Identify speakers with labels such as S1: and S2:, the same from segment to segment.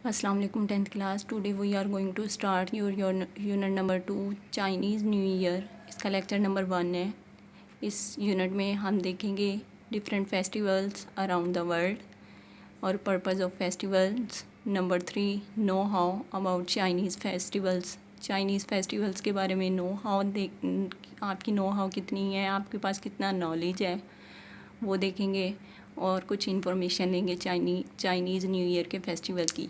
S1: अस्सलाम वालेकुम 10th class. Today we are going to start your unit number 2 Chinese New Year. इसका lecture number 1 है। इस unit में हम देखेंगे different festivals around the world और purpose of festivals. Number 3 know how about Chinese festivals. Chinese festivals के बारे में नो हाउ आपकी नो हाउ कितनी है, आपके पास कितना नॉलेज है वो देखेंगे और कुछ इन्फॉर्मेशन लेंगे चाइनीज़ न्यू ईयर के फेस्टिवल की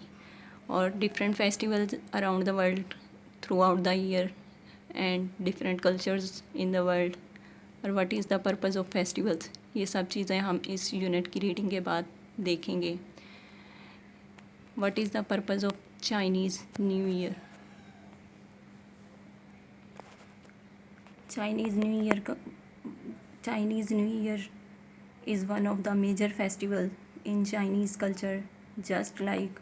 S1: और different festivals around the world throughout the year and different cultures in the world और what is the purpose of festivals. ये सब चीज़ें हम इस यूनिट की रीडिंग के बाद देखेंगे। What is the purpose of Chinese New year. Chinese New year is one of the major festivals in Chinese culture. Just like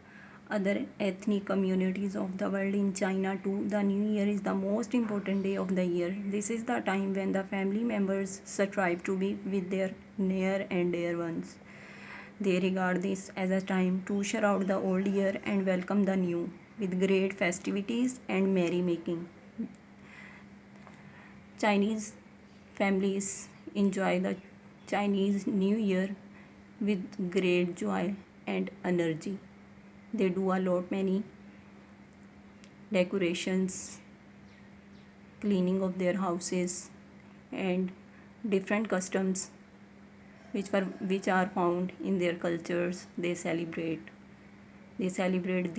S1: other ethnic communities of the world, in China too, the New Year is the most important day of the year. This is the time when the family members strive to be with their near and dear ones. They regard this as a time to shut out the old year and welcome the new with great festivities and merrymaking. Chinese families enjoy the Chinese New Year with great joy and energy. They do a lot many decorations, cleaning of their houses, and different customs which are found in their cultures. They celebrate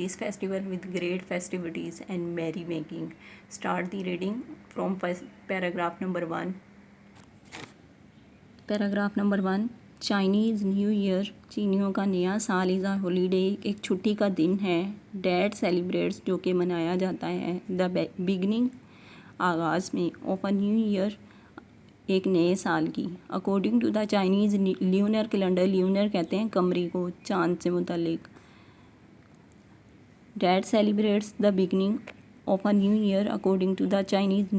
S1: this festival with great festivities and merrymaking. Start the reading from paragraph number 1. Paragraph number 1 Chinese New Year चीनियों का नया साल is a holiday एक छुट्टी का दिन है। That celebrates जो कि मनाया जाता है द बिगनिंग आगाज़ में ऑफ अ न्यू ईयर एक नए साल की। According to the Chinese lunar calendar, lunar कहते हैं कमरी को, चाँद से मुतल्लिक। That celebrates the beginning of a new year according to the Chinese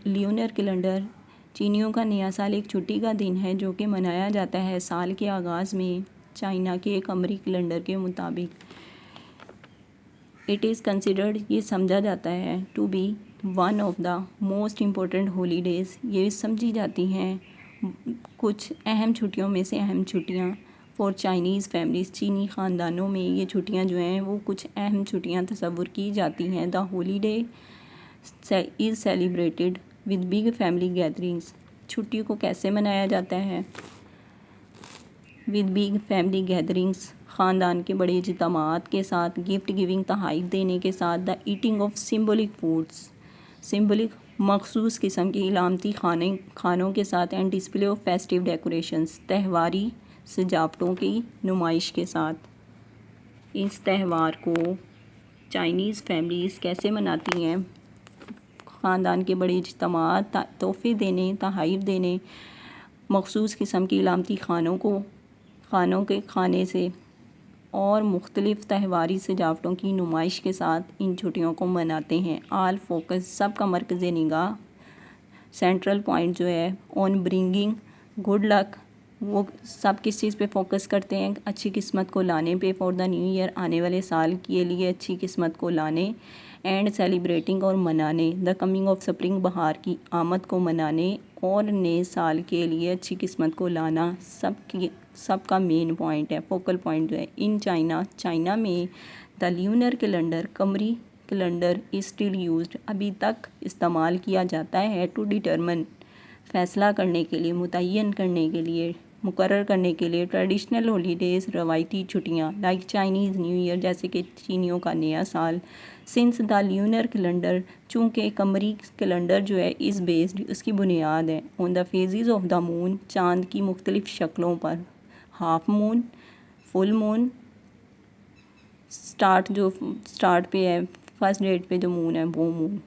S1: lunar calendar. चीनियों का नया साल एक छुट्टी का दिन है जो कि मनाया जाता है साल के आगाज़ में चाइना के कमरी कैलेंडर के मुताबिक। इट इज़ कंसिडर्ड ये समझा जाता है to be one of the most important holidays. ये समझी जाती हैं कुछ अहम छुट्टियों में से अहम छुट्टियाँ फॉर चाइनीज़ फैमिलीज़। चीनी ख़ानदानों में ये छुट्टियाँ जो हैं वो कुछ अहम छुट्टियाँ तस्वुर की जाती हैं। The holiday is celebrated with big family gatherings. छुट्टी को कैसे मनाया जाता है? विद बिग फैमिली गैदरिंग्स, ख़ानदान के बड़े इज्तिमात के साथ, गिफ्ट गिविंग तोहफ़े देने के साथ, the eating of symbolic foods, symbolic मखसूस किस्म की इलामती खानों के साथ, and display of festive decorations, त्यौहारी सजावटों की नुमाइश के साथ। इस त्यौहार को चाइनीज़ फैमिलीज़ कैसे मनाती हैं? ख़ानदान के बड़े इज्तिमात, तोहफ़े देने, तोहफ़े देने, मखसूस किस्म की इलामती खानों के खाने से और मुख्तलिफ़ त्यौहारी सजावटों की नुमाइश के साथ इन छुट्टियों को मनाते हैं। आल फोकस, सबका मरकज़ निगाह, सेंट्रल पॉइंट जो है ऑन ब्रिंगिंग गुड लक, वो सब किस चीज़ पे फोकस करते हैं? अच्छी किस्मत को लाने पे, फॉर द न्यू ईयर आने वाले साल के लिए अच्छी किस्मत को लाने, एंड सेलिब्रेटिंग और मनाने द कमिंग ऑफ स्प्रिंग, बहार की आमद को मनाने और नए साल के लिए अच्छी किस्मत को लाना सबका मेन पॉइंट है, फोकल पॉइंट जो है। इन चाइना में द ल्यूनर कैलेंडर, कमरी कैलेंडर इज स्टिल यूज्ड, अभी तक इस्तेमाल किया जाता है टू डिटरमिन, फैसला करने के लिए, मुतय्यन करने के लिए, मुकर्रर करने के लिए ट्रेडिशनल हॉलीडेज़, रवायती छुट्टियाँ, लाइक चाइनीज़ न्यू ईयर जैसे कि चीनियों का नया साल। सिंस द ल्यूनर कैलेंडर, चूँकि कमरी कैलेंडर जो है इज़ बेस्ड, उसकी बुनियाद है on the phases of the moon, चाँद की मुख्तलिफ़ शक्लों पर। Half moon, full moon, start पे है, फर्स्ट डेट पे जो मून है वो moon,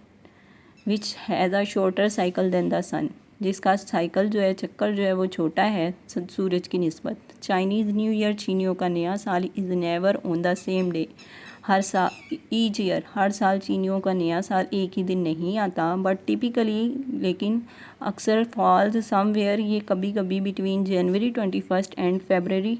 S1: which has a shorter cycle than the sun, जिसका साइकिल जो है, चक्कर जो है वो छोटा है सूरज की निस्बत। चाइनीज़ न्यू ईयर चीनियों का नया साल is never on the same day, हर साल ईच ईयर, हर साल चीनियों का नया साल एक ही दिन नहीं आता, बट टिपिकली, लेकिन अक्सर फॉल्स समवेयर, ये कभी कभी between January 21 and February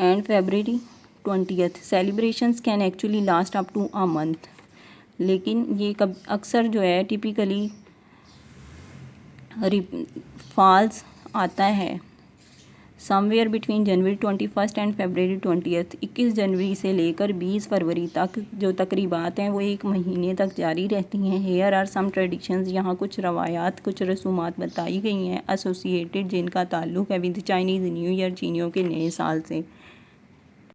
S1: and February 20th celebrations can actually last up to a month, लेकिन ये कब अक्सर जो है टिपिकली फॉल्स आता है somewhere between January 21 and February 20th। 21 जनवरी से लेकर 20 फरवरी तक जो तकरीबात हैं वो एक महीने तक जारी रहती हैं। हेयर आर सम ट्रेडिशंस, यहाँ कुछ रवायात कुछ रसूमात बताई गई हैं एसोसिएटेड जिनका ताल्लुक़ है विद चाइनीज़ न्यू ईयर, चीनियों के नए साल से।